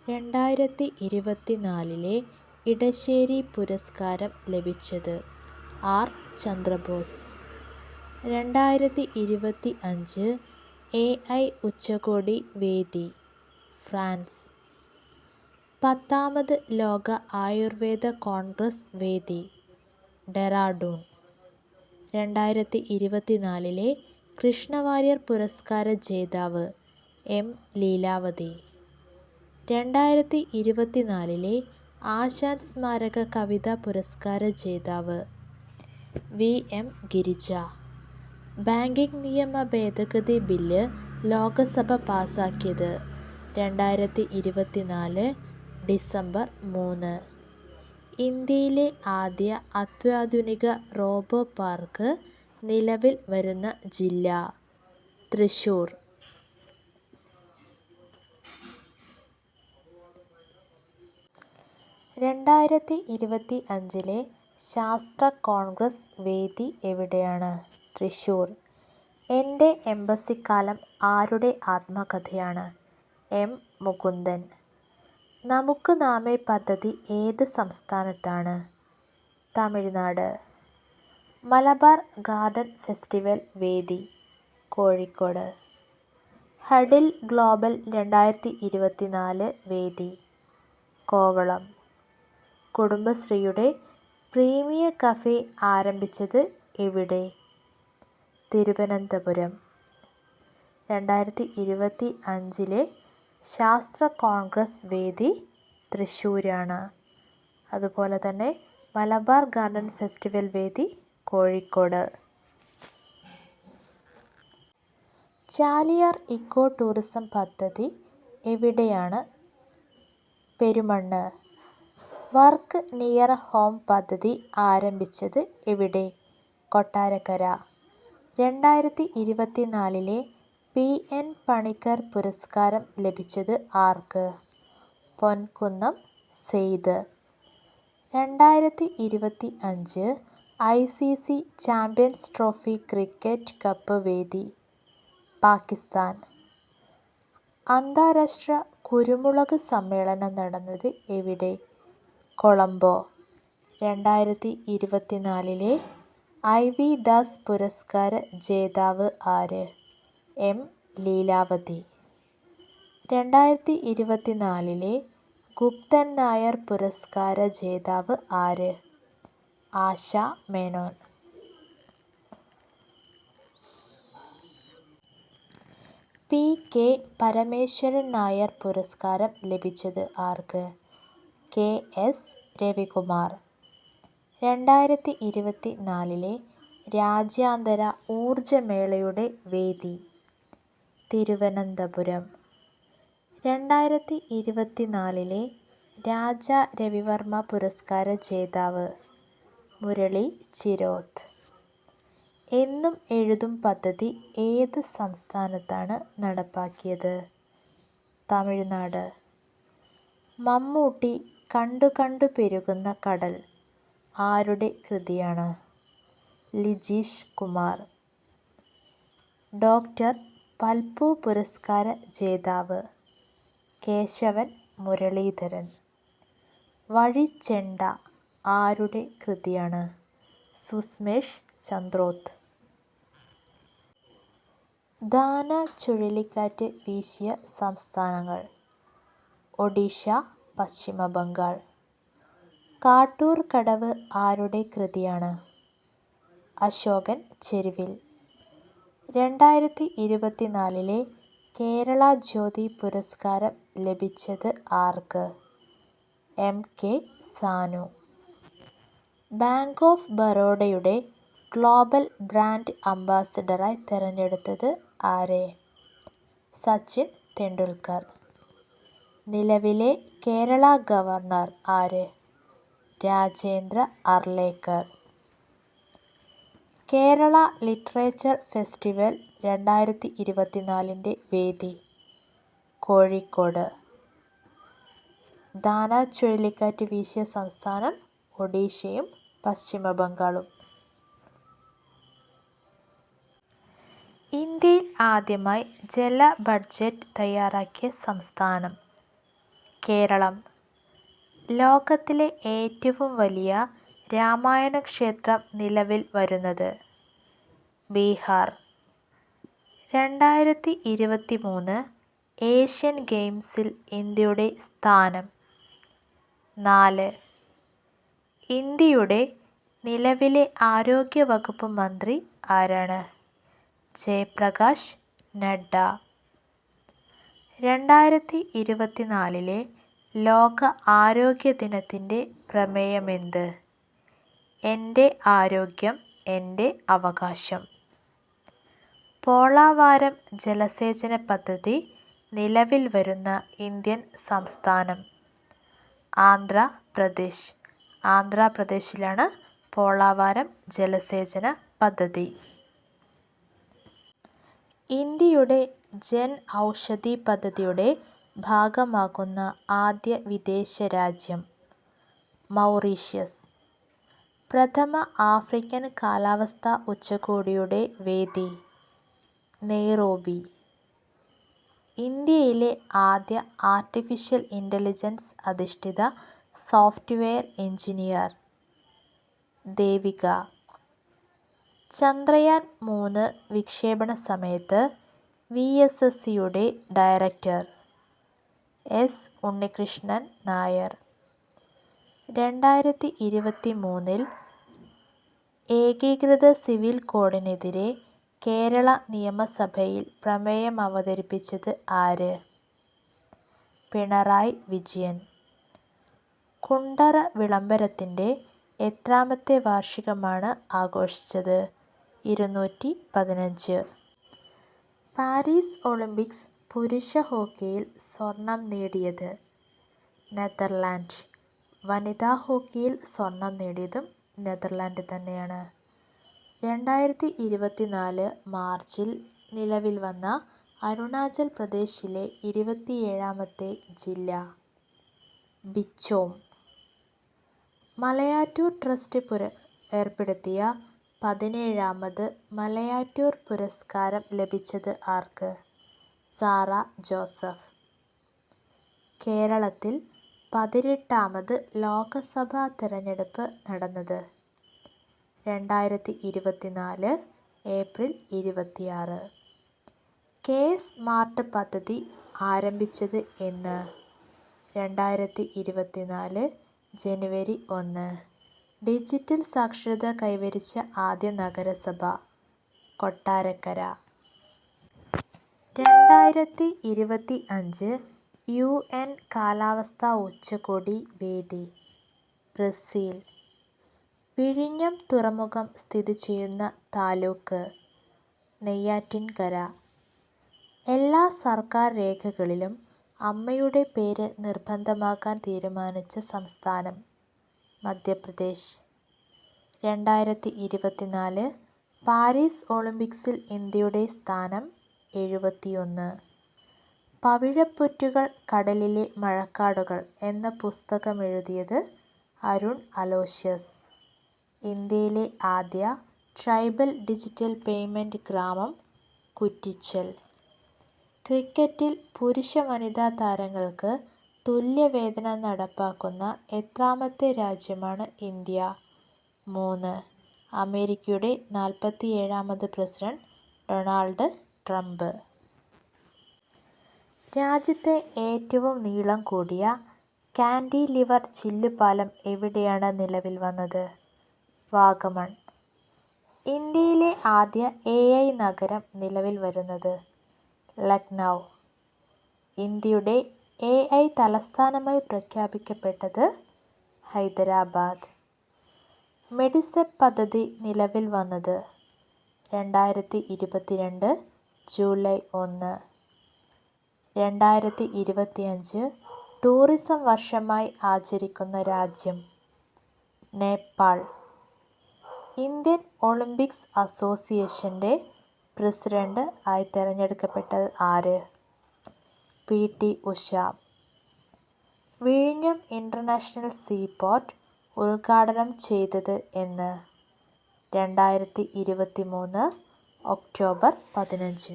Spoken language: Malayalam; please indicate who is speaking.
Speaker 1: 2024 ഇടശ്ശേരി പുരസ്കാരം ലഭിച്ചത് ആർ. ചന്ദ്രബോസ്. 2025 AI ഉച്ചകോടി വേദി ഫ്രാൻസ്. 10ാമത് ലോക ആയുർവേദ കോൺഗ്രസ് വേദി ഡെറാഡൂൺ. 2024 കൃഷ്ണവാര്യർ പുരസ്കാര ജേതാവ് എം. ലീലാവതി. 2024 ആശാൻ സ്മാരക കവിതാ പുരസ്കാര ജേതാവ് വി. എം. ഗിരിജ. ബാങ്കിങ് നിയമ ഭേദഗതി ബില്ല് ലോകസഭ പാസാക്കിയത് 2024 ഡിസംബർ 3. ഇന്ത്യയിലെ ആദ്യ അത്യാധുനിക റോബോ പാർക്ക് നിലവിൽ വരുന്ന ജില്ല തൃശ്ശൂർ. 2025 ശാസ്ത്ര കോൺഗ്രസ് വേദി എവിടെയാണ്? തൃശ്ശൂർ. എൻ്റെ എംബസിക്കാലം ആരുടെ ആത്മകഥയാണ്? എം. മുകുന്ദൻ. നമുക്ക് നാമേ പദ്ധതി ഏത് സംസ്ഥാനത്താണ്? തമിഴ്നാട്. മലബാർ ഗാർഡൻ ഫെസ്റ്റിവൽ വേദി കോഴിക്കോട്. ഹഡിൽ ഗ്ലോബൽ 2024 വേദി കോവളം. കുടുംബശ്രീയുടെ പ്രീമിയർ കഫേ ആരംഭിച്ചത് എവിടെ? തിരുവനന്തപുരം. 2025 ശാസ്ത്ര കോൺഗ്രസ് വേദി തൃശ്ശൂരാണ്. അതുപോലെ തന്നെ മലബാർ ഗാർഡൻ ഫെസ്റ്റിവൽ വേദി കോഴിക്കോട്. ചാലിയാർ ഇക്കോ ടൂറിസം പദ്ധതി എവിടെയാണ്? പെരുമണ്ണ്. വർക്ക് നിയർ ഹോം പദ്ധതി ആരംഭിച്ചത് എവിടെ? കൊട്ടാരക്കര. 2024 PN പണിക്കർ പുരസ്കാരം ലഭിച്ചത് ആർക്ക്? Ponkunnam Sayed. 2025 ICC champions trophy cricket cup വേദി പാകിസ്ഥാൻ. അന്താരാഷ്ട്ര കുരുമുളക് സമ്മേളനം നടന്നത് എവിടെ? കൊളംബോ. 2024 IV ദാസ് പുരസ്കാര ജേതാവ് ആര്? എം. ലീലാവതി. 2024 ഗുപ്തൻ നായർ പുരസ്കാര ജേതാവ് ആര്? ആശ മേനോൻ. P.K. പരമേശ്വരൻ നായർ പുരസ്കാരം ലഭിച്ചത് ആർക്ക്? K.S. രവികുമാർ. 2024 രാജ്യാന്തര ഊർജ്ജമേളയുടെ വേദി തിരുവനന്തപുരം. 2024 രാജാ രവിവർമ്മ പുരസ്കാര ജേതാവ് മുരളി ചിരോത്ത്. എന്നും എഴുതും പദ്ധതി ഏത് സംസ്ഥാനത്താണ് നടപ്പാക്കിയത്? തമിഴ്നാട്. മമ്മൂട്ടി കണ്ടു കണ്ടു പെരുകുന്ന കടൽ ആരുടെ കൃതിയാണ്? ലിജീഷ് കുമാർ. ഡോക്ടർ പൽപു പുരസ്കാര ജേതാവ് കേശവൻ മുരളീധരൻ. വഴിച്ചെണ്ട ആരുടെ കൃതിയാണ്? സുസ്മേഷ് ചന്ദ്രോത്ത്. ദാന ചുഴലിക്കാറ്റ് വീശിയ സംസ്ഥാനങ്ങൾ ഒഡീഷ, പശ്ചിമ ബംഗാൾ. കാട്ടൂർ കടവ് ആരുടെ കൃതിയാണ്? അശോകൻ ചെരുവിൽ. 2024 കേരള ജ്യോതി പുരസ്കാരം ലഭിച്ചത് ആർക്ക്? M.K. സാനു. ബാങ്ക് ഓഫ് ബറോഡയുടെ ഗ്ലോബൽ ബ്രാൻഡ് അംബാസഡറായി തിരഞ്ഞെടുത്തത് ആരെ? സച്ചിൻ തെണ്ടുൽക്കർ. നിലവിലെ കേരള ഗവർണർ ആര്? രാജേന്ദ്ര അർലേക്കർ. കേരള ലിറ്ററേച്ചർ ഫെസ്റ്റിവൽ 2024 വേദി കോഴിക്കോട്. ദാന ചുഴലിക്കാറ്റ് വീശിയ സംസ്ഥാനം ഒഡീഷയും പശ്ചിമ ബംഗാളും. ഇന്ത്യയിൽ ആദ്യമായി ജല ബഡ്ജറ്റ് തയ്യാറാക്കിയ സംസ്ഥാനം കേരളം. ലോകത്തിലെ ഏറ്റവും വലിയ രാമായണ ക്ഷേത്രം നിലവിൽ വരുന്നത്. ബീഹാർ. 2023 ഏഷ്യൻ ഗെയിംസിൽ ഇന്ത്യയുടെ സ്ഥാനം. 4. ഇന്ത്യയുടെ നിലവിലെ ആരോഗ്യ വകുപ്പ് മന്ത്രി ആരാണ്? ജയപ്രകാശ് നഡ്ഡ. 2024 ലോക ആരോഗ്യ ദിനത്തിൻ്റെ പ്രമേയമെന്ത്? എൻ്റെ ആരോഗ്യം എൻ്റെ അവകാശം. പോളാവാരം ജലസേചന പദ്ധതി നിലവിൽ വരുന്ന ഇന്ത്യൻ സംസ്ഥാനം. ആന്ധ്രാപ്രദേശ്. ആന്ധ്രാപ്രദേശിലാണ് പോളാവാരം ജലസേചന പദ്ധതി. ഇന്ത്യയുടെ ജൻ ഔഷധി പദ്ധതിയുടെ ഭാഗമാകുന്ന ആദ്യ വിദേശ രാജ്യം. മൗറീഷ്യസ്. പ്രഥമ ആഫ്രിക്കൻ കാലാവസ്ഥാ ഉച്ചകോടിയുടെ വേദി. നെയ്റോബി. ഇന്ത്യയിലെ ആദ്യ ആർട്ടിഫിഷ്യൽ ഇൻ്റലിജൻസ് അധിഷ്ഠിത സോഫ്റ്റ്വെയർ എഞ്ചിനീയർ. ദേവിക. ചന്ദ്രയാൻ 3 വിക്ഷേപണ സമയത്ത് VSSCയുടെ ഡയറക്ടർ. S. ഉണ്ണികൃഷ്ണൻ നായർ. 2023 ഏകീകൃത സിവിൽ കോഡിനെതിരെ കേരള നിയമസഭയിൽ പ്രമേയം അവതരിപ്പിച്ചത് ആര്? പിണറായി വിജയൻ. കുണ്ടറ വിളംബരത്തിൻ്റെ എത്രാമത്തെ വാർഷികമാണ് ആഘോഷിച്ചത്? 215. പാരീസ് ഒളിമ്പിക്സ് പുരുഷ ഹോക്കിയിൽ സ്വർണം നേടിയത്? നെതർലാൻഡ്. വനിതാ ഹോക്കിയിൽ സ്വർണം നേടിയതും നെതർലാൻഡ് തന്നെയാണ്. 2024 മാർച്ചിൽ നിലവിൽ വന്ന അരുണാചൽ പ്രദേശിലെ 27ാമത്തെ ജില്ല. ബിച്ചോം. മലയാറ്റൂർ ട്രസ്റ്റ് ഏർപ്പെടുത്തിയ 17ാമത് മലയാറ്റൂർ പുരസ്കാരം ലഭിച്ചത് ആർക്ക്? Sara Joseph. കേരളത്തിൽ 18ാമത് ലോകസഭാ തെരഞ്ഞെടുപ്പ് നടന്നത്? 2024 ഏപ്രിൽ 26. സ്മാർട്ട് പദ്ധതി ആരംഭിച്ചത് എന്ന്? 2024 ജനുവരി 1. ഡിജിറ്റൽ സാക്ഷരത കൈവരിച്ച ആദ്യ നഗരസഭ? കൊട്ടാരക്കര. 2025 UN കാലാവസ്ഥാ ഉച്ചകോടി വേദി? ബ്രസീൽ. വിഴിഞ്ഞം തുറമുഖം സ്ഥിതി ചെയ്യുന്ന താലൂക്ക്? നെയ്യാറ്റിൻകര. എല്ലാ സർക്കാർ രേഖകളിലും അമ്മയുടെ പേര് നിർബന്ധമാക്കാൻ തീരുമാനിച്ച സംസ്ഥാനം? മധ്യപ്രദേശ്. 2024 പാരീസ് ഒളിമ്പിക്സിൽ ഇന്ത്യയുടെ സ്ഥാനം? 71. പവിഴപ്പുറ്റുകൾ കടലിലെ മഴക്കാടുകൾ എന്ന പുസ്തകമെഴുതിയത്? അരുൺ അലോഷ്യസ്. ഇന്ത്യയിലെ ആദ്യ ട്രൈബൽ ഡിജിറ്റൽ പേയ്മെൻറ്റ് ഗ്രാമം? കുറ്റിച്ചൽ. ക്രിക്കറ്റിൽ പുരുഷ വനിതാ താരങ്ങൾക്ക് തുല്യവേതനം നടപ്പാക്കുന്ന എത്രാമത്തെ രാജ്യമാണ് ഇന്ത്യ? 3. അമേരിക്കയുടെ 47ാമത് പ്രസിഡന്റ് ഡൊണാൾഡ് ട്രംപ്. രാജ്യത്തെ ഏറ്റവും നീളം കൂടിയ കാൻഡിലിവർ ചില്ലുപാലം എവിടെയാണ് നിലവിൽ വന്നത്? വാഗമൺ. ഇന്ത്യയിലെ ആദ്യ AI നഗരം നിലവിൽ വരുന്നത്? ലക്നൗ. ഇന്ത്യയുടെ AI തലസ്ഥാനമായി പ്രഖ്യാപിക്കപ്പെട്ടത്? ഹൈദരാബാദ്. മെഡിസെപ്പ് പദ്ധതി നിലവിൽ വന്നത്? 2022 ജൂലൈ 1. 2025 ടൂറിസം വർഷമായി ആചരിക്കുന്ന രാജ്യം? നേപ്പാൾ. ഇന്ത്യൻ ഒളിമ്പിക്സ് അസോസിയേഷൻ്റെ പ്രസിഡന്റ് ആയി തിരഞ്ഞെടുക്കപ്പെട്ടത് ആര്? PT ഉഷ. വിഴിഞ്ഞം ഇൻ്റർനാഷണൽ സീപോർട്ട് ഉദ്ഘാടനം ചെയ്തത് എന്ന്? 2023 ഒക്ടോബർ 15.